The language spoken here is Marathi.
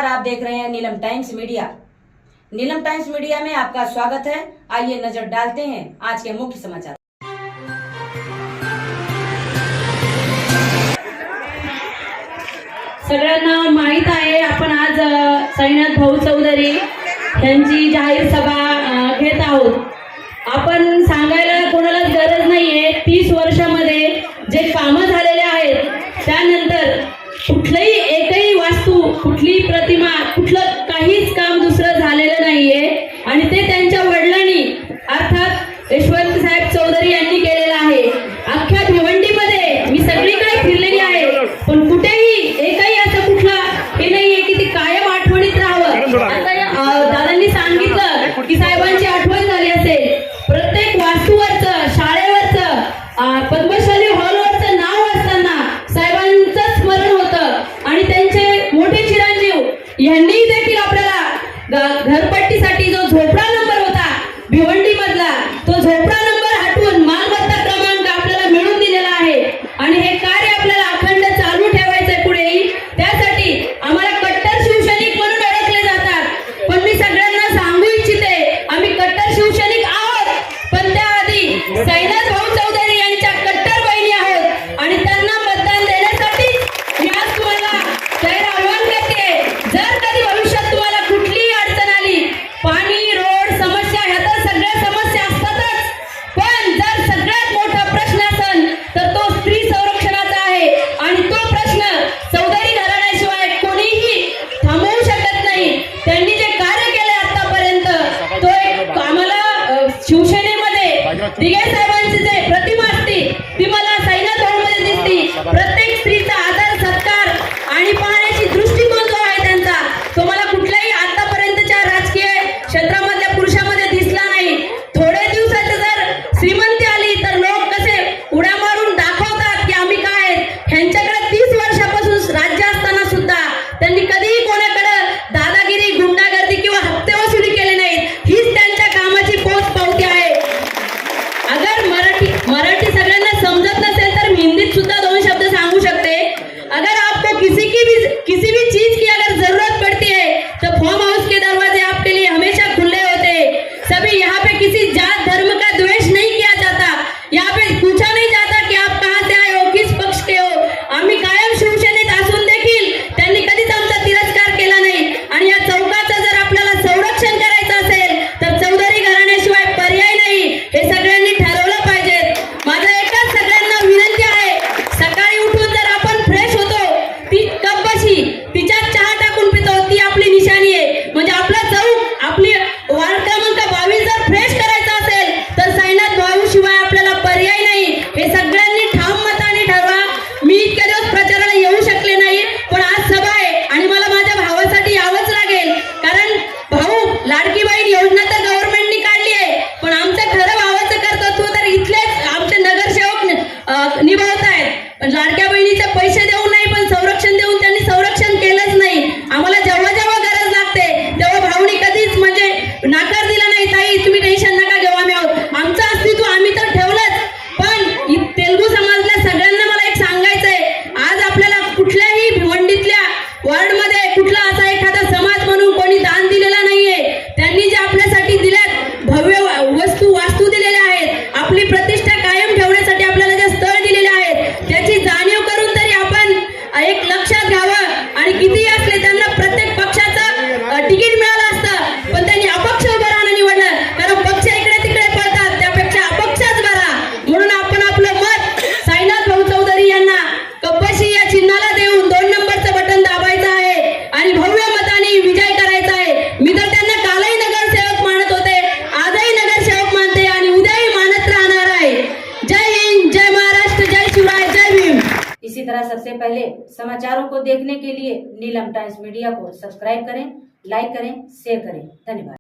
नमस्कार, आप देख रहे हैं Neelam times media. Neelam times media में आपका स्वागत है। आइए नजर डालते हैं आज के मुख्य समाचार। सगळ्यांना माहित आहे, आपण आज साईनाथ भाऊ चौधरी यांची जाहीर सभा घेत आहोत। आपण सांगायला कोणालाच गरज नाहीये, 30 वर्षामध्ये जे कामं झालेले आहेत त्यानंतर कुठलीही एकही वास्तू, कुठली प्रतिमा, कुठलं काहीच काम दुसरं झालेलं नाहीये आणि ते त्यांच्या वडिलांनी अर्थात यशवंत साहेब चौधरी यांनी केलेलं आहे। अख्ख्या भिवंडीमध्ये मी सगळीकडे फिरलेली आहे, पण कुठेही एकही असं कुठला हे नाहीये की ती कायम आठवणीत राहावं। आता दादांनी सांगितलं की साहेबांची आठवण झाली असेल, प्रत्येक वास्तूवरचं, शाळेवरचं, पद्मशाली हॉलवरचं नाव असताना साहेबांचं स्मरण होतं आणि त्यांचे मोठे चिरंजीव यांनी देखील आपल्याला घरपट्टीसाठी जो झोपडा नंबर होता भिवंडी मधला, तो झोपडा नंबर हटवून मालमत्ता क्रमांक आपल्याला मिळवून दिलेला आहे आणि हे कार्य आपल्याला अखंड चालू ठेवायचंय पुढेही। त्यासाठी आम्हाला कट्टर शिवसैनिक म्हणून ओळखले जातात, पण मी सगळ्यांना सांगू इच्छिते आम्ही कट्टर शिवसैनिक आहोत, पण त्याआधी साईनाथ भाऊ चौधरी यांच्या कट्टर बहिणी आहोत आणि त्यांना मतदान देण्यासाठी मी आज तुम्हाला जाहीर आव्हान करते। जर कधी भविष्यात तुम्हाला कुठलीही अडचण आली, पाणी, रोड, समस्या, ह्या तर सगळ्या समस्या असतातच, पण जर सगळ्यात मोठा प्रश्न असेल तर तो स्त्री संरक्षणाचा आहे आणि तो प्रश्न चौधरी घराण्याशिवाय कोणीही थांबवू शकत नाही। त्यांनी जे कार्य केले आतापर्यंत, तो एक आम्हाला शिवसेनेमध्ये दिघे साहेबांची जे प्रतिमा असते ती मला साईनाथ भाऊमध्ये दिसते। प्रत्येक स्त्रीचा आदर, सत्कार आणि पाहण्याची दृष्टिकोन जो आहे त्यांचा, तो मला कुठल्याही आतापर्यंतच्या राजकीय क्षेत्रामधल्या पुरुषामध्ये दिसला नाही। थोडे दिवसात जर श्रीमंती आली तर लोक कसे उड्या मारून दाखवतात की आम्ही काय आहेत। ह्यांच्याकडे 30 वर्षापासून राज्य असताना सुद्धा त्यांनी कधीही कोणाकडे दादागिरी, गुंडागर्दी किंवा हप्ते वसुली केले नाहीत। हीच त्यांच्या कामाची पोचपावती आहे। अगर मराठी सगळ्यांना समजत नसेल तर मी हिंदीत सुद्धा 2 शब्द सांगू शकते। अगर आपको किसी भी चीज की अगर जरूरत पड़ती है तो फार्म हाउस के दरवाजे आपके लिए हमेशा खुले होते हैं। सभी यहाँ पे किसी जात धर्म का द्वेष नहीं किया जाता, यहाँ पे पूछा नहीं जाता कि आप कहाँ से आए हो, किस पक्ष के हो। आम्ही कायम शिवसेनेत असून देखील त्यांनी कधीच आमचा तिरस्कार केला नाही आणि या चौकाचं जर आपल्याला संरक्षण करायचं असेल तर चौधरी घराण्याशिवाय पर्याय नाही, हे सगळ्यांनी ठरवलं पाहिजे। माझं एकच सगळ्यांना विनंती आहे, सकाळी उठून जर आपण फ्रेश होतो, ती कप बशी तिच्यात चहा टाकून पितो, ती आपली निशाणी आहे। म्हणजे आपला चौक, आपली वार्ड क्रमांक 22 जर फ्रेश करायचा असेल तर साईनाथ भाऊ शिवाय आपल्याला पर्याय नाही, हे सगळ्यांनी ठाम मताने ठरवा। मी इतके दिवस प्रचाराला येऊ शकले नाही, पण आज सभा आहे आणि मला माझ्या भावासाठी यावंच लागेल, कारण भाऊ लाडकी बहीण योजना तर गव्हर्नमेंटनी काढली आहे, पण आमचं खरं भावाचं कर्तृत्व तर इथलेच आमचे नगरसेवक निभावतायत। पण लाडक्या बहिणीचे पैसे देऊन नाही, पण संरक्षण देऊन त्यांनी संरक्षण केलंच नाही। आम्हाला जेव्हा जेव्हा गरज लागते तेव्हा भाऊनी कधीच म्हणजे नाकार दिला नाही, ताई तुम्ही टेन्शन नका घेऊ, आम्ही आहोत। आमचं अस्तित्व आम्ही तर ठेवलंच, पण तेलुगू समाजातल्या सगळ्यांना मला एक सांगायचंय, आज आपल्याला कुठल्याही भिवंडीतल्या वॉर्डमध्ये कुठला असा एखादा समाज म्हणून कोणी दान दिलेला नाहीये। त्यांनी जे आपल्यासाठी दिल्यात, भव्य वास्तू दिलेल्या आहेत, आपली प्रतिष्ठा कायम ठेवण्यासाठी आपल्याला जे स्थळ दिलेले आहेत, त्याची जाणीव करून तरी आपण एक लक्षात घ्यावं। आणि कितीही असले त्यांना प्रत्येक पक्षाचं तिकीट मिळालं असतं, पण त्यांनी अपक्ष उभं राहणं निवडलं, कारण पक्ष इकडे तिकडे पळतात, त्यापेक्षा अपक्षच बरा। म्हणून आपण आपलं मत साईनाथ भाऊ चौधरी यांना कपशी या चिन्हाला देऊन 2 नंबरचं बटन दाबायचं आहे आणि भव्य मताने विजय करायचा आहे। मी तर त्यांना कालही नगरसेवक मानत होते, आजही नगरसेवक मानते आणि उद्याही मानत राहणार आहे। जय हिंद, जय महाराष्ट्र, जय शिवराय, जय भीम। इसी तरह सबसे पहले समाचारों को देखने के लिए नीलम टाइम्स मीडिया को सब्सक्राइब करें, लाइक करें, शेयर करें। धन्यवाद।